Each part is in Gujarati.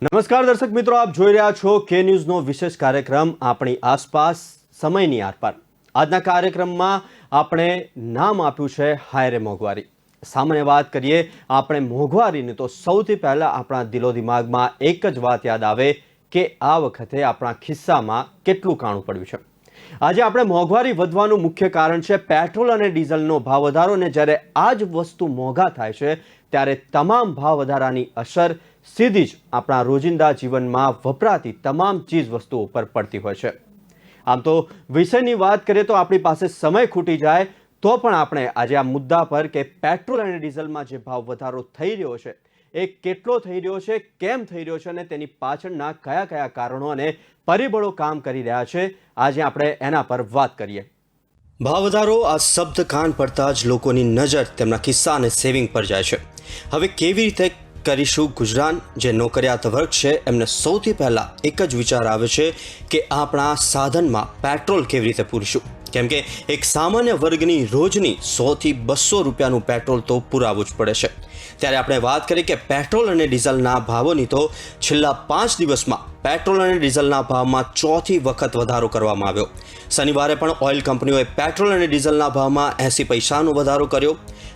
નમસ્કાર દર્શક મિત્રો, આપ જોઈ રહ્યા છો કે ન્યૂઝનો વિશેષ કાર્યક્રમ આપણી આસપાસ સમયની આરપાર. આજના કાર્યક્રમમાં આપણે નામ આપ્યું છે હાય રે મોંઘવારી. સામાન્ય વાત કરીએ આપણે મોંઘવારીની તો સૌથી પહેલાં આપણા દિલો દિમાગમાં એક જ વાત યાદ આવે કે આ વખતે આપણા ખિસ્સામાં કેટલું કાણું પડ્યું છે. આજે આપણે મોંઘવારી વધવાનું મુખ્ય કારણ છે પેટ્રોલ અને ડીઝલનો ભાવ વધારો. અને જ્યારે આ જ વસ્તુ મોંઘા થાય છે ત્યારે તમામ ભાવ વધારાની અસર સીધી જ આપણા રોજિંદા જીવનમાં વપરાતી તમામ ચીજ વસ્તુઓ પર પડતી હોય છે. આમ તો વિષયની વાત કરીએ તો આપણી પાસે સમય ખૂટી જાય તો પણ આપણે આજે આ મુદ્દા પર કે પેટ્રોલ અને ડીઝલમાં જે ભાવ વધારો થઈ રહ્યો છે એ કેટલો થઈ રહ્યો છે, કેમ થઈ રહ્યો છે અને તેની પાછળના કયા કયા કારણો અને પરિબળો કામ કરી રહ્યા છે, આજે આપણે એના પર વાત કરીએ. ભાવ વધારો આ શબ્દ કાન પડતા જ લોકોની નજર તેમના ખિસ્સા અને સેવિંગ પર જાય છે. હવે કેવી રીતે કરીશું ગુજરાન? જે નોકરિયાત વર્ગ છે એમને સૌથી પહેલાં એક જ વિચાર આવે છે કે આપણા સાધનમાં પેટ્રોલ કેવી રીતે પૂરીશું, કેમ કે એક સામાન્ય વર્ગની રોજની 100 થી 200 રૂપિયાનું પેટ્રોલ તો પુરાવવું જ પડે છે. ત્યારે આપણે વાત કરીએ કે પેટ્રોલ અને ડીઝલના ભાવોની તો છેલ્લા 5 દિવસમાં પેટ્રોલ અને ડીઝલના ભાવમાં ચોથી વખત વધારો કરવામાં આવ્યો. શનિવારે પણ ઓઇલ કંપનીઓએ પેટ્રોલ અને ડીઝલના ભાવમાં 80 પૈસાનો વધારો કર્યો.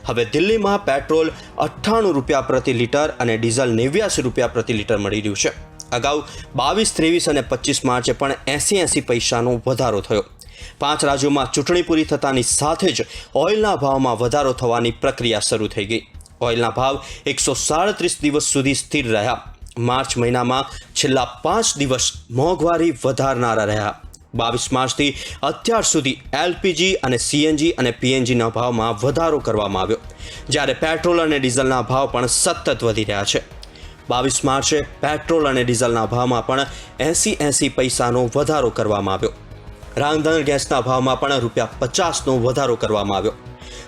હવે દિલ્હીમાં પેટ્રોલ 98 રૂપિયા પ્રતિ લીટર અને ડીઝલ 89 રૂપિયા પ્રતિ લીટર મળી રહ્યું છે. અગાઉ 22, 23 અને 25 માર્ચે પણ 80 પૈસાનો વધારો થયો. 5 રાજ્યોમાં ચૂંટણી પૂરી થતાની સાથે જ ઓઇલના ભાવમાં વધારો થવાની પ્રક્રિયા શરૂ થઈ ગઈ. ઓઇલના ભાવ 137 દિવસ સુધી સ્થિર રહ્યા. માર્ચ મહિનામાં છેલ્લા 5 દિવસ મોંઘવારી વધારનારા રહ્યા. 22 માર્ચથી અત્યાર સુધી એલપીજી અને સીએનજી અને પીએનજીના ભાવમાં વધારો કરવામાં આવ્યો, જ્યારે પેટ્રોલ અને ડીઝલના ભાવ પણ સતત વધી રહ્યા છે. 22 માર્ચે પેટ્રોલ અને ડીઝલના ભાવમાં પણ 80 પૈસાનો વધારો કરવામાં આવ્યો. રાંધણ ગેસના ભાવમાં પણ ₹50નો વધારો કરવામાં આવ્યો.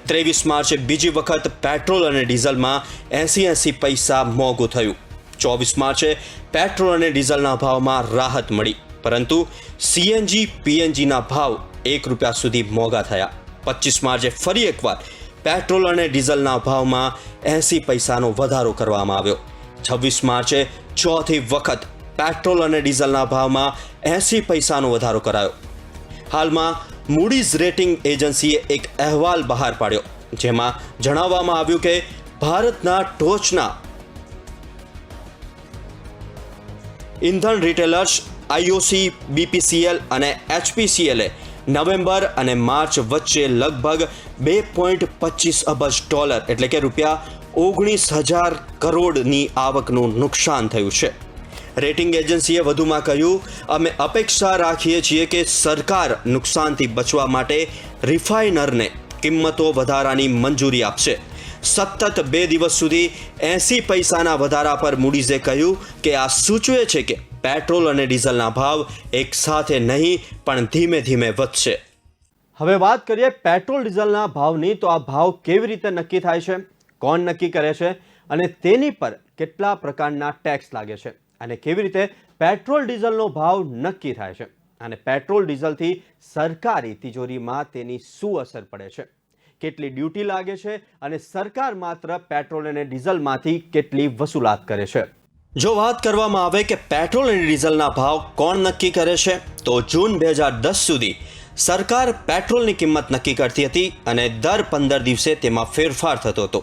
23 માર્ચે બીજી વખત પેટ્રોલ અને ડીઝલમાં 80 પૈસા મોંઘું થયું. 24 માર્ચે પેટ્રોલ અને ડીઝલના ભાવમાં રાહત મળી, પરંતુ સીએનજી પીએનજીના ભાવ ₹1 સુધી મોંઘા થયા. 25 માર્ચે ફરી એકવાર પેટ્રોલ અને ડીઝલના ભાવમાં 80 પૈસાનો વધારો કરવામાં આવ્યો. 26 માર્ચે ચોથી વખત પેટ્રોલ અને ડીઝલના ભાવમાં 80 પૈસાનો વધારો કરાયો. હાલમાં મૂડીઝ રેટિંગ એજન્સીએ એક અહેવાલ બહાર પાડ્યો, જેમાં જણાવવામાં આવ્યું કે ભારતના ટોચના ઇંધણ રિટેલર્સ આઈઓસી, બીપીસીએલ અને એચપીસીએલે નવેમ્બર અને માર્ચ વચ્ચે લગભગ $2.25 અબજ એટલે કે ₹19,000 કરોડની આવકનું નુકસાન થયું છે. રેટિંગ એજન્સીએ વધુમાં કહ્યું, અમે અપેક્ષા રાખીએ છીએ કે સરકાર નુકસાનથી બચવા માટે રિફાઇનરને કિંમતો વધારાની મંજૂરી આપશે. સતત 2 દિવસ સુધી 80 પૈસાના વધારા પર મૂડીઝે કહ્યું કે આ સૂચવે છે કે પેટ્રોલ અને ડીઝલના ભાવ એક સાથે નહીં પણ ધીમે ધીમે વધશે. હવે વાત કરીએ પેટ્રોલ ડીઝલના ભાવની, તો આ ભાવ કેવી રીતે નક્કી થાય છે, કોણ નક્કી કરે છે અને તેની પર કેટલા પ્રકારના ટેક્સ લાગે છે, અને કેવી રીતે પેટ્રોલ ડીઝલનો ભાવ નક્કી થાય છે, અને પેટ્રોલ ડીઝલથી સરકારી તિજોરીમાં તેની શું અસર પડે છે, કેટલી ડ્યુટી લાગે છે અને સરકાર માત્ર પેટ્રોલ અને ડીઝલમાંથી કેટલી વસૂલાત કરે છે. જો વાત કરવામાં આવે કે પેટ્રોલ અને ડીઝલના ભાવ કોણ નક્કી કરે છે, તો જૂન 2010 સુધી સરકાર પેટ્રોલની કિંમત નક્કી કરતી હતી અને દર 15 દિવસે તેમાં ફેરફાર થતો હતો.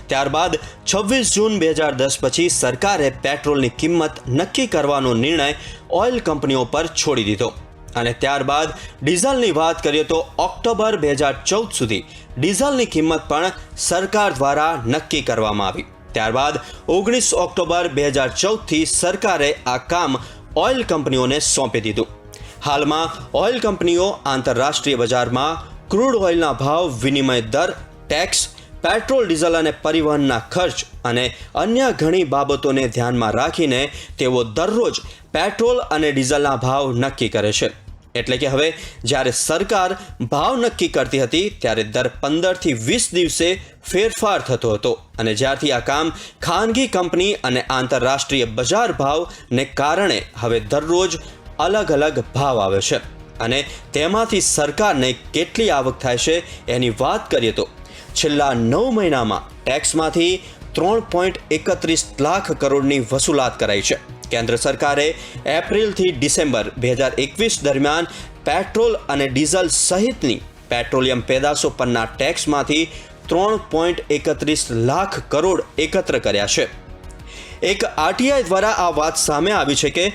ત્યારબાદ 26 જૂન 2010 પછી સરકારે પેટ્રોલની કિંમત નક્કી કરવાનો નિર્ણય ઓઇલ કંપનીઓ પર છોડી દીધો. અને ત્યારબાદ ડીઝલની વાત કરીએ તો ઓક્ટોબર 2014 સુધી ડીઝલની કિંમત પણ સરકાર દ્વારા નક્કી કરવામાં આવી. ત્યારબાદ 19 ઓક્ટોબર 2014થી સરકારે આ કામ ઓઇલ કંપનીઓને સોંપી દીધું. હાલમાં ઓઇલ કંપનીઓ આંતરરાષ્ટ્રીય બજારમાં ક્રૂડ ઓઇલના ભાવ, વિનિમય દર, ટેક્સ, પેટ્રોલ ડીઝલ અને પરિવહનના ખર્ચ અને અન્ય ઘણી બાબતોને ધ્યાનમાં રાખીને તેઓ દરરોજ પેટ્રોલ અને ડીઝલના ભાવ નક્કી કરે છે. એટલે કે હવે જ્યારે સરકાર ભાવ નક્કી કરતી હતી ત્યારે દર 15 થી 20 દિવસે ફેરફાર થતો હતો, અને જ્યારથી આ કામ ખાનગી કંપની અને આંતરરાષ્ટ્રીય બજાર ભાવને કારણે હવે દરરોજ અલગ અલગ ભાવ આવે છે. અને તેમાંથી સરકારને કેટલી આવક થાય છે એની વાત કરીએ તો છેલ્લા 9 મહિનામાં ટેક્સમાંથી 3.31 લાખ કરોડની વસૂલાત કરાઈ છે. કેન્દ્ર સરકારે એપ્રિલથી ડિસેમ્બર 2021 દરમિયાન પેટ્રોલ અને ડીઝલ સહિતની પેટ્રોલિયમ પેદાશો પરના ટેક્સમાંથી 3.31 લાખ કરોડ એકત્ર કર્યા છે. એક આરટીઆઈ દ્વારા આ વાત સામે આવી છે કે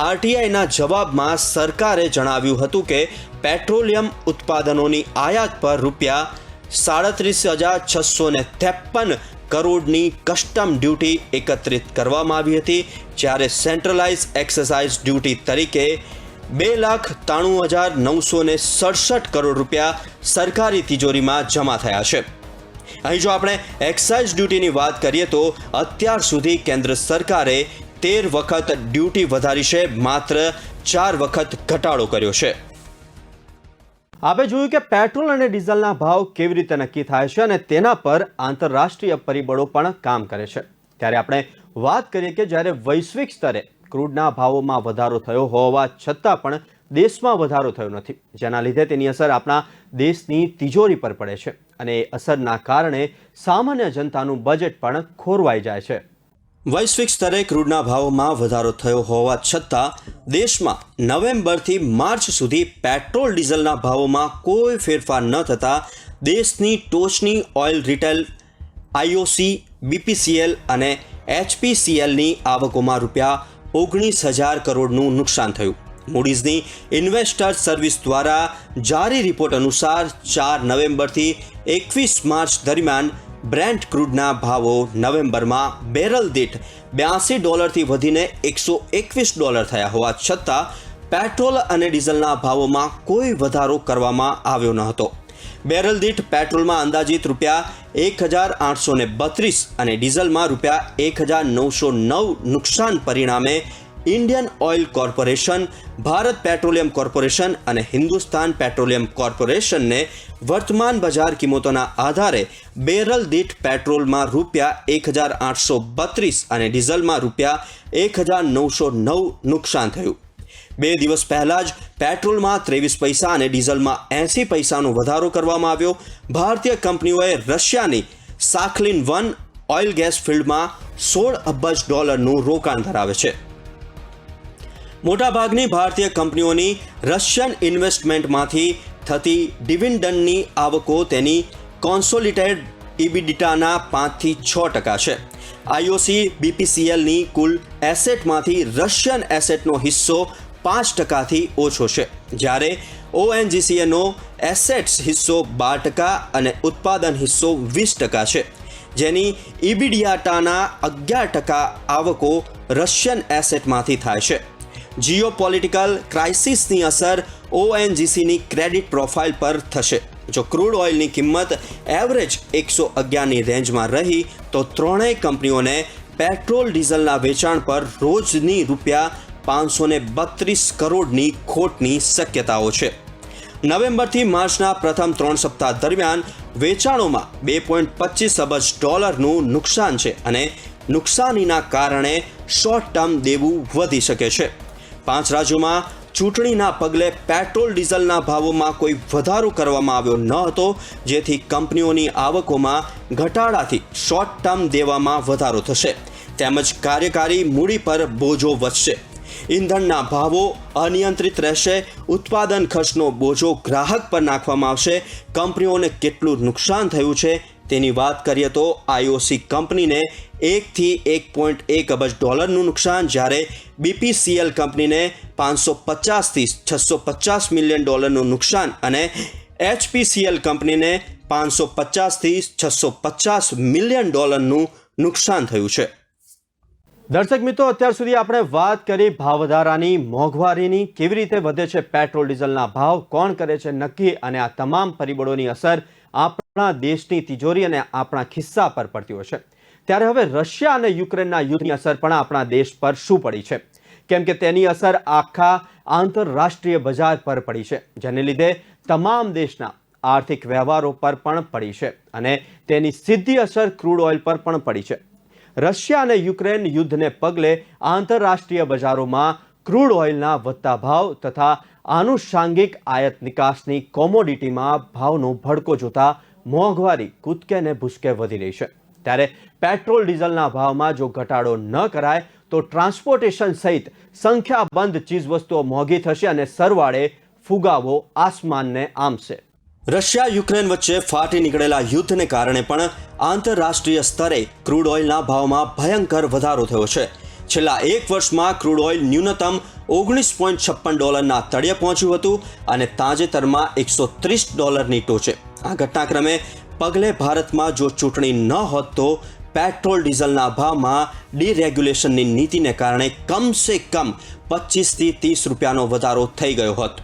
આરટીઆઈના જવાબમાં સરકારે જણાવ્યું હતું કે પેટ્રોલિયમ ઉત્પાદનોની આયાત પર રૂપિયા 37,653 કરોડની કસ્ટમ ડ્યુટી એકત્રિત કરવામાં આવી હતી, જ્યારે સેન્ટ્રલાઇઝ એક્સાઇઝ ડ્યુટી તરીકે 2,93,967 કરોડ રૂપિયા સરકારી તિજોરીમાં જમા થયા છે. અહીં જો આપણે એક્સાઇઝ ડ્યુટીની વાત કરીએ તો અત્યાર સુધી કેન્દ્ર સરકારે 13 વખત ડ્યુટી વધારી છે, માત્ર 4 વખત ઘટાડો કર્યો છે. આપણે જોયું કે પેટ્રોલ અને ડીઝલના ભાવ કેવી રીતે નક્કી થાય છે અને તેના પર આંતરરાષ્ટ્રીય પરિબળો પણ કામ કરે છે. ત્યારે આપણે વાત કરીએ કે જ્યારે વૈશ્વિક સ્તરે ક્રૂડના ભાવોમાં વધારો થયો હોવા છતાં પણ દેશમાં વધારો થયો નથી, જેના લીધે તેની અસર આપણા દેશની તિજોરી પર પડે છે અને એ અસરના કારણે સામાન્ય જનતાનું બજેટ પણ ખોરવાઈ જાય છે. વૈશ્વિક સ્તરે ક્રૂડના ભાવોમાં વધારો થયો હોવા છતાં દેશમાં નવેમ્બરથી માર્ચ સુધી પેટ્રોલ ડીઝલના ભાવોમાં કોઈ ફેરફાર ન થતાં દેશની ટોચની ઓઇલ રિટેલ આઈઓસી, બીપીસીએલ અને એચપીસીએલની આવકોમાં રૂપિયા 19,000 કરોડનું નુકસાન થયું. મૂડીઝની ઇન્વેસ્ટર સર્વિસ દ્વારા જારી રિપોર્ટ અનુસાર 4 નવેમ્બરથી 21 માર્ચ દરમિયાન બ્રેન્ટ ક્રૂડના ભાવો નવેમ્બરમાં બેરલ દીઠ $82 વધીને $121 થયા હોવા છતાં પેટ્રોલ અને ડીઝલના ભાવોમાં કોઈ વધારો કરવામાં આવ્યો ન હતો. બેરલ દીઠ પેટ્રોલમાં અંદાજિત રૂપિયા 1,832 અને ડીઝલમાં રૂપિયા 1,909 નુકસાન પરિણામે Indian oil corporation, Bharat petroleum corporation અને હિન્દુસ્તાન પેટ્રોલિયમ કોર્પોરેશનને વર્તમાન બજાર કિંમતોના આધારે બેરલ દીઠ પેટ્રોલમાં રૂપિયા 1,832 અને ડીઝલમાં રૂપિયા 1,909 નુકસાન થયું. 2 દિવસ પહેલા જ પેટ્રોલમાં 23 પૈસા અને ડીઝલમાં 80 પૈસાનો વધારો કરવામાં આવ્યો. ભારતીય કંપનીઓએ રશિયાની સાખલિન-1 ઓઇલ ગેસ ફિલ્ડમાં $16 અબજ રોકાણ ધરાવે છે. મોટાભાગની ભારતીય કંપનીઓની રશિયન ઇન્વેસ્ટમેન્ટમાંથી થતી ડિવિડન્ડની આવકો તેની કોન્સોલિડેટેડ ઇબિડિટાના 5 થી 6% છે. આઈઓસી, બીપીસીએલની કુલ એસેટમાંથી રશિયન એસેટનો હિસ્સો 5% થી ઓછો છે, જ્યારે ઓએનજીસીએનો એસેટ્સ હિસ્સો 12% અને ઉત્પાદન હિસ્સો 20% છે, જેની ઇબિડિયાટાના 11% આવકો રશિયન એસેટમાંથી થાય છે. જીઓપોલિટિકલ ક્રાઇસિસની અસર ઓએનજીસીની ક્રેડિટ પ્રોફાઇલ પર થશે. જો ક્રૂડ ઓઇલની કિંમત એવરેજ 111ની રેન્જમાં રહી તો ત્રણેય કંપનીઓને પેટ્રોલ ડીઝલના વેચાણ પર રોજની રૂપિયા 532 કરોડની ખોટની શક્યતાઓ છે. નવેમ્બરથી માર્ચના પ્રથમ 3 સપ્તાહ દરમિયાન વેચાણોમાં $2.25 અબજનું નુકસાન છે અને નુકસાનીના કારણે શોર્ટ ટર્મ દેવું વધી શકે છે. 5 રાજ્યોમાં ચૂંટણીના પગલે પેટ્રોલ ડીઝલના ભાવોમાં કોઈ વધારો કરવામાં આવ્યો ન હતો, જેથી કંપનીઓની આવકોમાં ઘટાડાથી શોર્ટ ટર્મ દેવામાં વધારો થશે, તેમજ કાર્યકારી મૂડી પર બોજો વધશે. ઈંધણના ભાવો અનિયંત્રિત રહેશે, ઉત્પાદન ખર્ચનો બોજો ગ્રાહક પર નાખવામાં આવશે. કંપનીઓને કેટલું નુકસાન થયું છે તેની વાત કરીએ તો આઈઓસી કંપનીને 1 થી 1.1 અબજ ડોલરનું નુકસાન, જ્યારે બીપીસીએલ કંપનીને $550 થી $650 મિલિયન નુકસાન અને એચપીસીએલ કંપનીને $550 થી $650 મિલિયન નુકસાન થયું છે. દર્શક મિત્રો, અત્યાર સુધી આપણે વાત કરી ભાવ વધારાની, મોંઘવારીની, કેવી રીતે વધે છે પેટ્રોલ ડીઝલના ભાવ, કોણ કરે છે નક્કી, અને આ તમામ પરિબળોની અસર આપણા દેશની તિજોરી અને આપણા ખિસ્સા પર પડતી હોય છે. ત્યારે હવે રશિયા અને યુક્રેનના યુદ્ધની અસર પણ આપણા દેશ પર શું પડી છે? કેમ કે તેની અસર આખા આંતરરાષ્ટ્રીય બજાર પર પડી છે, જેને લીધે તમામ દેશના આર્થિક વ્યવહારો પર પણ પડી છે અને તેની સીધી અસર ક્રૂડ ઓઇલ પર પણ પડી છે. રશિયા અને યુક્રેન યુદ્ધને પગલે આંતરરાષ્ટ્રીય બજારોમાં ક્રૂડ ઓઇલના વધતા ભાવ તથા આનુષાંગિક આયાત નિકાસની કોમોડિટીમાં ભાવનો ભડકો જોતા મોંઘવારી કૂદકે ને ભૂસકે વધી રહી છે. ત્યારે પેટ્રોલ ડીઝલના ભાવમાં જો ઘટાડો ન કરાય તો તો ટ્રાન્સપોર્ટેશન સહિત સંખ્યાબંધ ચીજવસ્તુઓ મોંઘી થશે અને સરવાળે ફુગાવો આસમાનને આંબશે. રશિયા યુક્રેન વચ્ચે ફાટી નીકળેલા યુદ્ધને કારણે પણ આંતરરાષ્ટ્રીય સ્તરે ક્રૂડ ઓઇલના ભાવમાં ભયંકર વધારો થયો છે. છેલ્લા એક વર્ષમાં ક્રૂડ ઓઇલ ન્યૂનતમ $19.56 તળિયે પહોંચ્યું હતું અને તાજેતરમાં $130 ટોચે. આ ઘટનાક્રમે પગલે ભારતમાં જો ચૂંટણી ન હોત તો પેટ્રોલ ડીઝલના ભાવમાં ડીરેગ્યુલેશનની નીતિને કારણે કમસે કમ 25 થી 30 રૂપિયાનો વધારો થઈ ગયો હોત.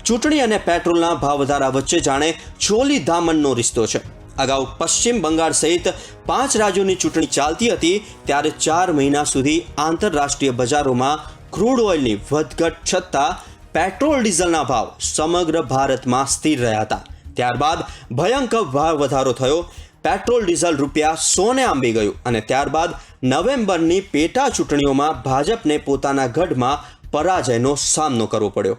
ચૂંટણી અને પેટ્રોલના ભાવ વધારા વચ્ચે જાણે ચોલી દામનનો રિશ્તો છે. અગાઉ પશ્ચિમ બંગાળ સહિત 5 રાજ્યોની ચૂંટણી ચાલતી હતી ત્યારે 4 મહિના સુધી આંતરરાષ્ટ્રીય બજારોમાં ક્રૂડ ઓઇલની વધઘટ છતાં પેટ્રોલ ડીઝલના ભાવ સમગ્ર ભારતમાં સ્થિર રહ્યા હતા. ત્યારબાદ ભયંકર ભાવ વધારો થયો. પેટ્રોલ ડીઝલ ₹100 આંબી ગયું અને ત્યારબાદ નવેમ્બરની પેટા ચૂંટણીઓમાં ભાજપને પોતાના ગઢમાં પરાજયનો સામનો કરવો પડ્યો.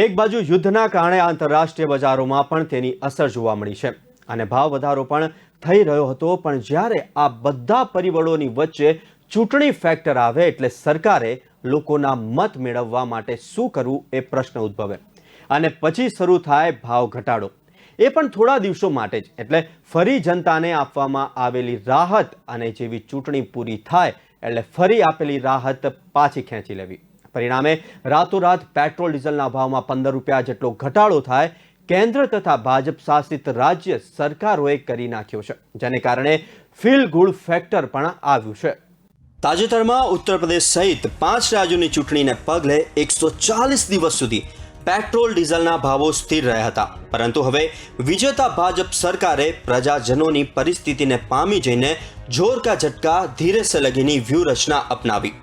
એક બાજુ યુદ્ધના કારણે આંતરરાષ્ટ્રીય બજારોમાં પણ તેની અસર જોવા મળી છે અને ભાવ વધારો પણ થઈ રહ્યો હતો. પણ જ્યારે આ બધા પરિબળોની વચ્ચે ચૂંટણી ફેક્ટર આવે એટલે સરકારે લોકોના મત મેળવવા માટે શું કરવું એ પ્રશ્ન ઉદ્ભવે અને પછી શરૂ થાય ભાવ ઘટાડો. એ પણ થોડા દિવસો માટે જ. એટલે ફરી જનતાને આપવામાં આવેલી રાહત અને જેવી ચૂંટણી પૂરી થાય એટલે ફરી આપેલી રાહત પાછી ખેંચી લેવી. પરિણામે રાતોરાત પેટ્રોલ ડીઝલના ભાવમાં ₹15 જેટલો ઘટાડો થાય. કેન્દ્ર તથા ભાજપ શાસિત રાજ્ય સરકારોએ કરી નાખ્યો છે, જેને કારણે ફીલ ગુડ ફેક્ટર પણ આવ્યું છે. તાજેતરમાં ઉત્તર પ્રદેશ સહિત 5 રાજ્યોની ચૂંટણીને પગલે 140 દિવસ સુધી પેટ્રોલ ડીઝલના ભાવો સ્થિર રહ્યા હતા. પરંતુ હવે વિજેતા ભાજપ સરકારે પ્રજાજનોની પરિસ્થિતિને પામી જઈને જોર કા ઝટકા ધીરે સે લગીની વ્યૂહરચના અપનાવી.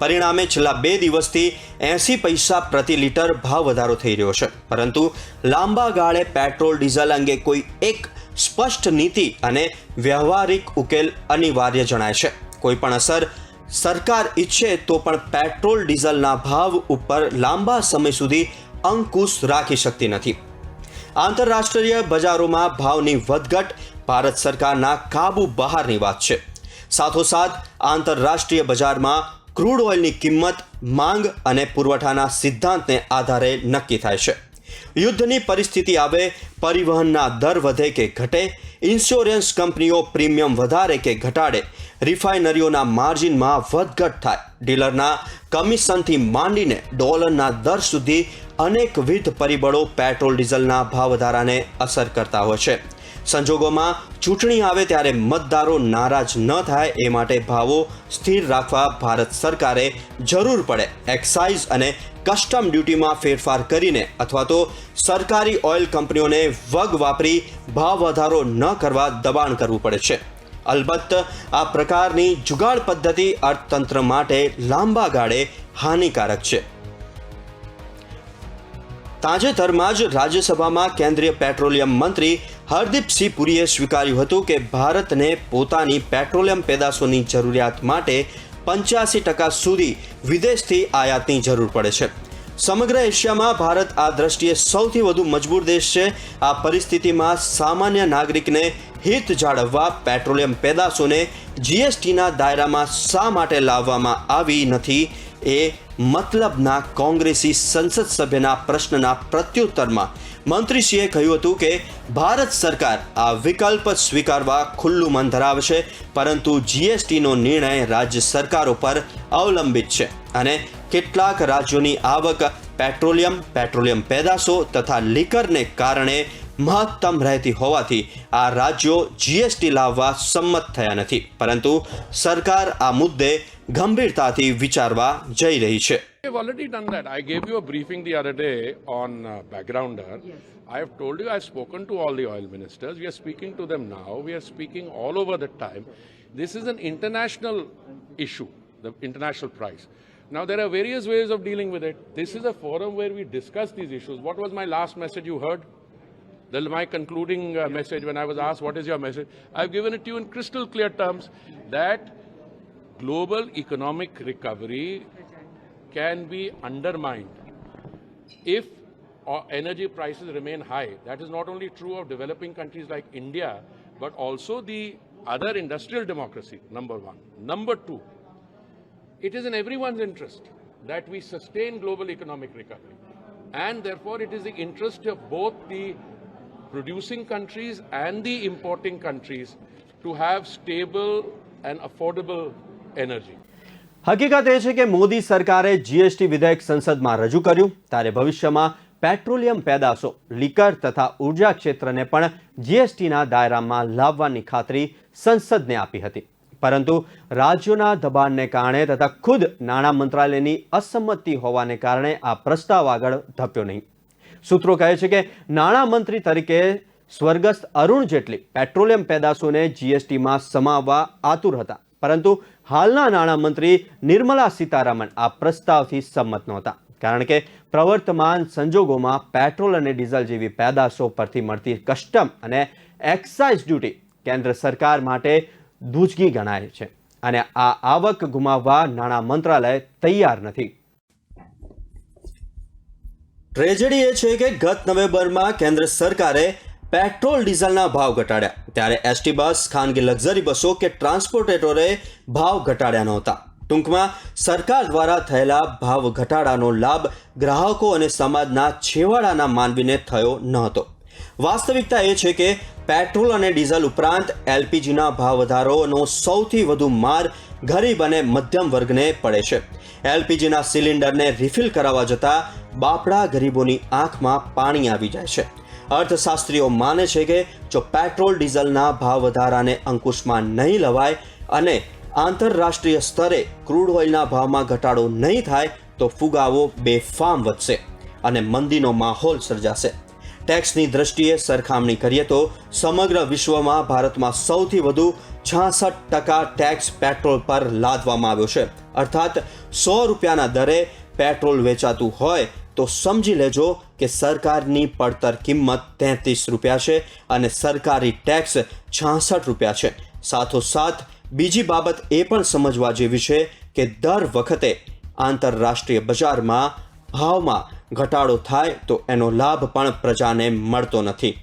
પરિણામે છેલ્લા 2 દિવસથી 80 પૈસા પ્રતિ લીટર ભાવ વધારો થઈ રહ્યો છે. પરંતુ લાંબા ગાળે પેટ્રોલ ડીઝલ અંગે કોઈ એક સ્પષ્ટ નીતિ અને વ્યવહારિક ઉકેલ અનિવાર્ય જણાય છે. કોઈ પણ અસર સરકાર ઈચ્છે તો પણ પેટ્રોલ ડીઝલના ભાવ ઉપર લાંબા સમય સુધી અંકુશ રાખી શકતી નથી. આંતરરાષ્ટ્રીય બજારોમાં ભાવની વધઘટ ભારત સરકારના કાબુ બહારની વાત છે. સાથોસાથ આંતરરાષ્ટ્રીય બજારમાં ક્રૂડ ઓઇલની કિંમત માંગ અને પુરવઠાના સિદ્ધાંતને આધારે નક્કી થાય છે. યુદ્ધની પરિસ્થિતિ આવે, પરિવહનના દર વધે કે ઘટે, ઇન્સ્યોરન્સ કંપનીઓ પ્રીમિયમ વધારે કે ઘટાડે, રિફાઇનરીઓના માર્જિનમાં વધઘટ થાય, ડીલરના કમિશનથી માંડીને ડોલરના દર સુધી અનેકવિધ પરિબળો પેટ્રોલ ડીઝલના ભાવ વધારાને અસર કરતા હોય છે. સંજોગોમાં ચૂંટણી આવે ત્યારે મતદારો નારાજ ન થાય એ માટે ભાવો સ્થિર રાખવા ભારત સરકારે જરૂર પડે એક્સાઇઝ અને કસ્ટમ ડ્યુટીમાં ફેરફાર કરીને અથવા તો સરકારી ઓઇલ કંપનીઓને વગ વાપરી ભાવ વધારો ન કરવા દબાણ કરવું પડે છે. અલબત્ત આ પ્રકારની જુગાડ પદ્ધતિ અર્થતંત્ર માટે લાંબા ગાળે હાનિકારક છે. તાજેતરમાં જ રાજ્યસભામાં કેન્દ્રીય પેટ્રોલિયમ મંત્રી હરદીપસિંહ પુરીએ સ્વીકાર્યું હતું કે ભારતને પોતાની પેટ્રોલિયમ પેદાશોની જરૂરિયાત માટે 85% સુધી વિદેશથી આયાતની જરૂર પડે છે. સમગ્ર એશિયામાં ભારત આ દ્રષ્ટિએ સૌથી વધુ મજબૂર દેશ છે. આ પરિસ્થિતિમાં સામાન્ય નાગરિકને હિત જાળવવા પેટ્રોલિયમ પેદાશોને જીએસટીના દાયરામાં શા માટે લાવવામાં આવી નથી એ મતલબના કોંગ્રેસી સંસદ સભ્યના પ્રશ્નના પ્રત્યુત્તરમાં મંત્રીશ્રીએ કહ્યું હતું કે ભારત સરકાર આ વિકલ્પ સ્વીકારવા ખુલ્લું મન ધરાવે છે, પરંતુ જીએસટીનો નિર્ણય રાજ્ય સરકારો પર અવલંબિત છે અને કેટલાક રાજ્યોની આવક પેટ્રોલિયમ પેદાશો તથા લિકરને કારણે મહત્તમ રહેતી હોવાથી આ રાજ્યો જીએસટી લાવવા સંમત થયા નથી. પરંતુ સરકાર આ મુદ્દે ગંભીરતાથી વિચારવા જઈ રહી છે. We've already done that. I gave you a briefing the other day on Backgrounder. Yes. I have told you I've spoken to all the oil ministers. We are speaking to them now. We are speaking all over the time. This is an international issue, the international price. Now, there are various ways of dealing with it. This is a forum where we discuss these issues. What was my last message you heard? My concluding message when I was asked, what is your message? I've given it to you in crystal clear terms that global economic recovery can be undermined if energy prices remain high. That is not only true of developing countries like India, but also the other industrial democracy, number one. Number two, It is in everyone's interest that we sustain global economic recovery. And therefore, it is the interest of both the producing countries and the importing countries to have stable and affordable energy. હકીકત એ છે કે મોદી સરકારે જીએસટી વિધેયક સંસદમાં રજૂ કર્યું ત્યારે ભવિષ્યમાં પેટ્રોલિયમ પેદાશો, લીકર તથા ઉર્જા ક્ષેત્રને પણ જીએસટીના દાયરામાં લાવવાની ખાતરી સંસદને આપી હતી. પરંતુ રાજ્યોના દબાણને કારણે તથા ખુદ નાણાં મંત્રાલયની અસંમતિ હોવાને કારણે આ પ્રસ્તાવ આગળ ધપ્યો નહીં. સૂત્રો કહે છે કે નાણામંત્રી તરીકે સ્વર્ગસ્થ અરુણ જેટલી પેટ્રોલિયમ પેદાશોને જીએસટીમાં સમાવવા આતુર હતા, પરંતુ હાલના નાણામંત્રી નિર્મલા સીતારામન આ પ્રસ્તાવથી સંમત નહોતા, કારણ કે પ્રવર્તમાન સંજોગોમાં પેટ્રોલ અને ડીઝલ જેવી પેદાશો પરથી મળતી કસ્ટમ અને એક્સાઇઝ ડ્યુટી કેન્દ્ર સરકાર માટે દૂજગી ગણાય છે અને આ આવક ગુમાવવા નાણાં મંત્રાલય તૈયાર નથી. ટ્રેજેડી એ છે કે ગત નવેમ્બરમાં કેન્દ્ર સરકારે પેટ્રોલ ડીઝલના ભાવ ઘટાડ્યા ત્યારે એસટી બસ, ખાનગી લક્ઝરી બસો કે ટ્રાન્સપોર્ટેટરોએ ભાવ ઘટાડ્યા નહોતા. ટૂંકમાં સરકાર દ્વારા થયેલા ભાવ ઘટાડાનો લાભ ગ્રાહકો અને સમાજના છેવાડાના માનવીને થયો ન હતો. વાસ્તવિકતા એ છે કે પેટ્રોલ અને ડીઝલ ઉપરાંત એલપીજીના ભાવ વધારોનો સૌથી વધુ માર ગરીબ અને મધ્યમ વર્ગને પડે છે. એલપીજીના સિલિન્ડરને રિફિલ કરાવવા જતાં બાપડા ગરીબોની આંખમાં પાણી આવી જાય છે. અર્થશાસ્ત્રીઓ માને છે કે જો પેટ્રોલ ડીઝલના ભાવ વધારાને અંકુશમાં નહીં લવાય અને આંતરરાષ્ટ્રીય સ્તરે ક્રૂડ ઓઇલના ભાવમાં ઘટાડો નહીં થાય તો ફુગાવો બેફામ વધશે અને મંદીનો માહોલ સર્જાશે. ટેક્સની દ્રષ્ટિએ સરખામણી કરીએ તો સમગ્ર વિશ્વમાં ભારતમાં સૌથી વધુ 66% ટેક્સ પેટ્રોલ પર લાદવામાં આવ્યો છે. અર્થાત 100 રૂપિયાના દરે પેટ્રોલ વેચાતું હોય તો સમજી લેજો કે સરકારની પડતર કિંમત 33 રૂપિયા છે અને સરકારી ટેક્સ 66 રૂપિયા છે. સાથોસાથ બીજી બાબત એ પણ સમજવા જેવી છે કે દર વખતે આંતરરાષ્ટ્રીય બજારમાં ભાવમાં ઘટાડો થાય તો એનો લાભ પણ પ્રજાને મળતો નથી,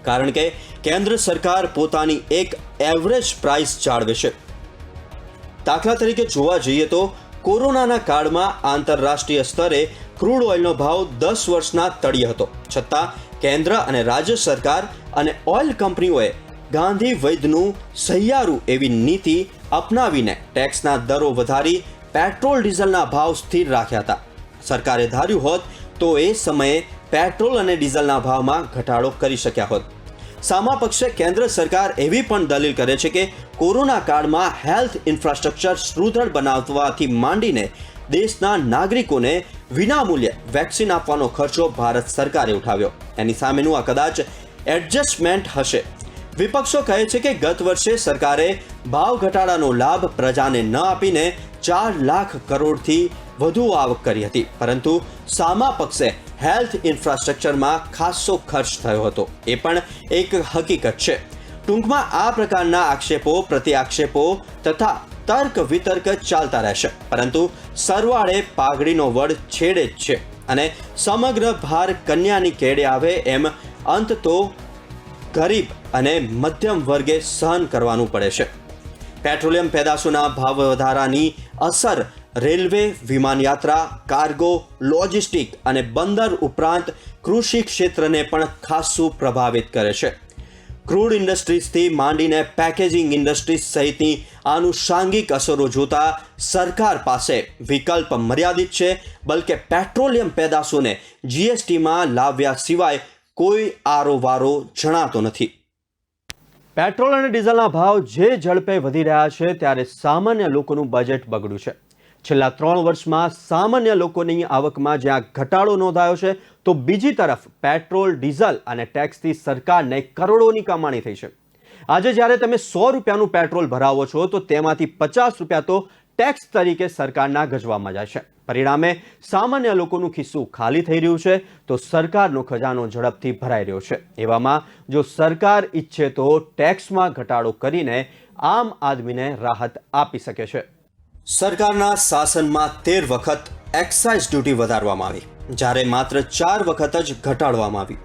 કારણ કે કેન્દ્ર સરકાર પોતાની એક એવરેજ પ્રાઇસ જાળવે છે. દાખલા તરીકે જોવા જઈએ તો કોરોનાના કાળમાં આંતરરાષ્ટ્રીય સ્તરે ક્રૂડ ઓઇલનો ભાવ 10 વર્ષના તળિયે હતો, છતાં કેન્દ્ર અને રાજ્ય સરકાર અને ઓઇલ કંપનીઓએ ગાંધી વૈદ્યનું સહિયારું એવી નીતિ અપનાવીને ટેક્સના દરો વધારી પેટ્રોલ ડીઝલના ભાવ સ્થિર રાખ્યા હતા. સરકારે ધાર્યું હોત તો એ સમયે પેટ્રોલ અને ડીઝલના ભાવમાં ઘટાડો કરી શક્યા હોત. સામા પક્ષે કેન્દ્ર સરકાર એવી પણ દલીલ કરે છે કે કોરોના કાળમાં હેલ્થ ઇન્ફ્રાસ્ટ્રક્ચર સુદૃઢ બનાવવાથી માંડીને દેશના નાગરિકોને વિનામૂલ્યે વેક્સિન આપવાનો ખર્ચો ભારત સરકારે ઉઠાવ્યો. એની સામેનું આ કદાચ એડજસ્ટમેન્ટ હશે. વિપક્ષો કહે છે કે ગત વર્ષે સરકારે ભાવ ઘટાડાનો લાભ પ્રજાને ન આપીને 4 લાખ કરોડથી વધુ આવક કરી હતી, પરંતુ સામા પક્ષે હેલ્થ ઇન્ફ્રાસ્ટ્રક્ચરમાં ખાસો ખર્ચ થયો હતો. એ પણ એક હકીકત છે. ટૂંકમાં આ પ્રકારના આક્ષેપો, પ્રત્યાક્ષેપો તથા તર્ક વિતર્ક ચાલતા રહેશે, પરંતુ સરવાળે પાઘડીનો વડ છેડે જ છે અને સમગ્ર ભાર કન્યાની કેડે આવે એમ અંત તો ગરીબ અને મધ્યમ વર્ગે સહન કરવાનું પડે છે. પેટ્રોલિયમ પેદાશોના ભાવ વધારાની અસર રેલવે, વિમાનયાત્રા, કાર્ગો, લોજિસ્ટિક અને બંદર ઉપરાંત કૃષિ ક્ષેત્રને પણ ખાસું પ્રભાવિત કરે છે. ક્રૂડ ઇન્ડસ્ટ્રીઝથી માંડીને પેકેજિંગ ઇન્ડસ્ટ્રીઝ સહિતની આનુષાંગિક અસરો જોતા સરકાર પાસે વિકલ્પ મર્યાદિત છે, બલકે પેટ્રોલિયમ પેદાશોને જીએસટીમાં લાવ્યા સિવાય કોઈ આરોવારો જણાતો નથી. પેટ્રોલ અને ડીઝલના ભાવ જે ઝડપે વધી રહ્યા છે ત્યારે સામાન્ય લોકોનું બજેટ બગડ્યું છે. છેલ્લા 3 વર્ષમાં સામાન્ય લોકોની આવકમાં જ્યાં ઘટાડો નોંધાયો છે તો બીજી તરફ પેટ્રોલ, ડીઝલ અને ટેક્સથી સરકારને કરોડોની કમાણી થઈ છે. આજે જ્યારે તમે 100 રૂપિયાનું પેટ્રોલ ભરાવો છો તો તેમાંથી 50 રૂપિયા તો ટેક્સ તરીકે સરકારના ગજવામાં જાય છે. પરિણામે સામાન્ય લોકોનું ખિસ્સું ખાલી થઈ રહ્યું છે તો સરકારનો ખજાનો ઝડપથી ભરાઈ રહ્યો છે. એવામાં જો સરકાર ઈચ્છે તો ટેક્સમાં ઘટાડો કરીને આમ આદમીને રાહત આપી શકે છે. સરકારના શાસનમાં 13 વખત એક્સાઇઝ ડ્યુટી વધારવામાં આવી, જ્યારે માત્ર 4 વખત જ ઘટાડવામાં આવી.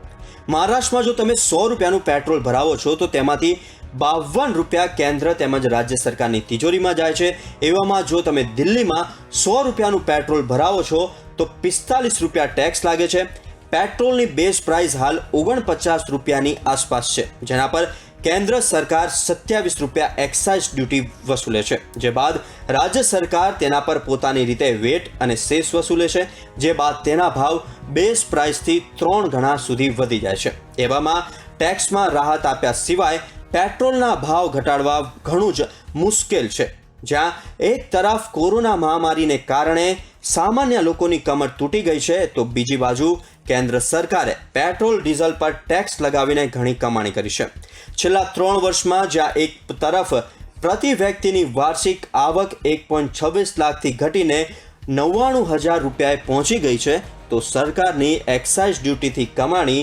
મહારાષ્ટ્રમાં જો તમે 100 રૂપિયાનું પેટ્રોલ ભરાવો છો તો તેમાંથી ₹52 કેન્દ્ર તેમજ રાજ્ય સરકારની તિજોરીમાં જાય છે. એવામાં જો તમે દિલ્હીમાં ₹100 પેટ્રોલ ભરાવો છો તો ₹45 ટેક્સ લાગે છે. પેટ્રોલની બેઝ પ્રાઇસ હાલ ₹49 આસપાસ છે, જેના પર કેન્દ્ર સરકાર ₹27 એક્સાઇઝ ડ્યુટી વસૂલે છે. જે બાદ રાજ્ય સરકાર તેના પર પોતાની રીતે વેટ અને સેસ વસૂલે છે, જે બાદ તેના ભાવ બેઝ પ્રાઇસથી 3 ગણા સુધી વધી જાય છે. એવામાં ટેક્સમાં રાહત આપ્યા સિવાય પેટ્રોલના ભાવ ઘટાડવા ઘણું જ મુશ્કેલ છે. જ્યાં એક તરફ કોરોના મહામારીને કારણે સામાન્ય લોકોની કમર તૂટી ગઈ છે, તો બીજી બાજુ કેન્દ્ર સરકારે પેટ્રોલ ડીઝલ પર ટેક્સ લગાવીને ઘણી કમાણી કરી છે. છેલ્લા 3 વર્ષમાં જ્યાં એક તરફ પ્રતિ વ્યક્તિની વાર્ષિક આવક 1.26 લાખથી ઘટીને ₹99,000 પહોંચી ગઈ છે, તો સરકારની એક્સાઇઝ ડ્યુટીથી કમાણી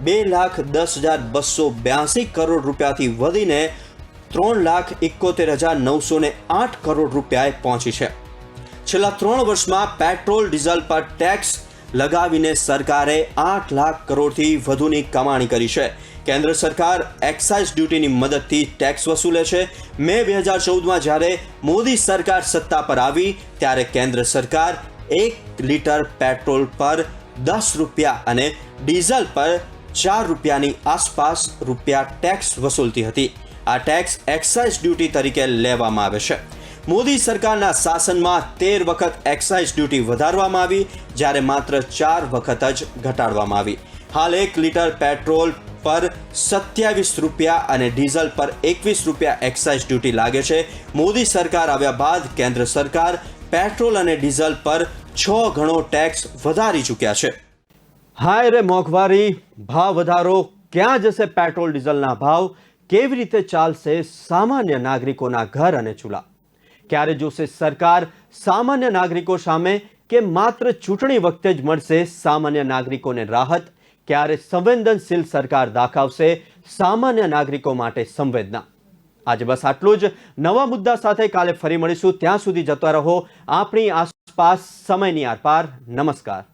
₹2,10,282 કરોડથી વધીને ₹3,71,908 કરોડ પહોંચી છે. છેલ્લા 3 વર્ષમાં પેટ્રોલ ડીઝલ પર ટેક્સ લગાવીને સરકારે 8 લાખ કરોડથી વધુની કમાણી કરી છે. કેન્દ્ર સરકાર એક્સાઇઝ ડ્યુટીની મદદથી ટેક્સ વસૂલે છે. મે 2014માં જ્યારે મોદી સરકાર સત્તા પર આવી ત્યારે કેન્દ્ર સરકાર 1 લીટર પેટ્રોલ પર ₹10 અને ડીઝલ પર ₹4ની આસપાસ ટેક્સ વસૂલતી હતી. આ ટેક્સ એક્સાઇઝ ડ્યુટી તરીકે લેવામાં આવે છે. મોદી સરકારના શાસનમાં 13 વખત એક્સાઇઝ ડ્યુટી વધારવામાં આવી, જ્યારે માત્ર 4 વખત જ ઘટાડવામાં આવી. હાલ 1 લીટર પેટ્રોલ પર ₹27 અને ડીઝલ પર ₹21 એક્સાઇઝ ડ્યુટી લાગે છે. મોદી સરકાર આવ્યા બાદ કેન્દ્ર સરકાર પેટ્રોલ અને ડીઝલ પર 6 ગણો ટેક્સ વધારી ચૂક્યા છે. હાય રે મોંઘવારી, ભાવ વધારો, ક્યાં જશે પેટ્રોલ ડીઝલના ભાવ? કેવી રીતે ચાલશે સામાન્ય નાગરિકોના ઘર અને ચૂલા? ક્યારે જોશે સરકાર સામાન્ય નાગરિકો સામે, કે માત્ર ચૂંટણી વખતે જ મળશે સામાન્ય નાગરિકોને રાહત? ક્યારે સંવેદનશીલ સરકાર દાખવશે સામાન્ય નાગરિકો માટે સંવેદના? આજે બસ આટલું જ. નવા મુદ્દા સાથે કાલે ફરી મળીશું. ત્યાં સુધી જતા રહો આપણી આસપાસ, સમયની આરપાર. નમસ્કાર.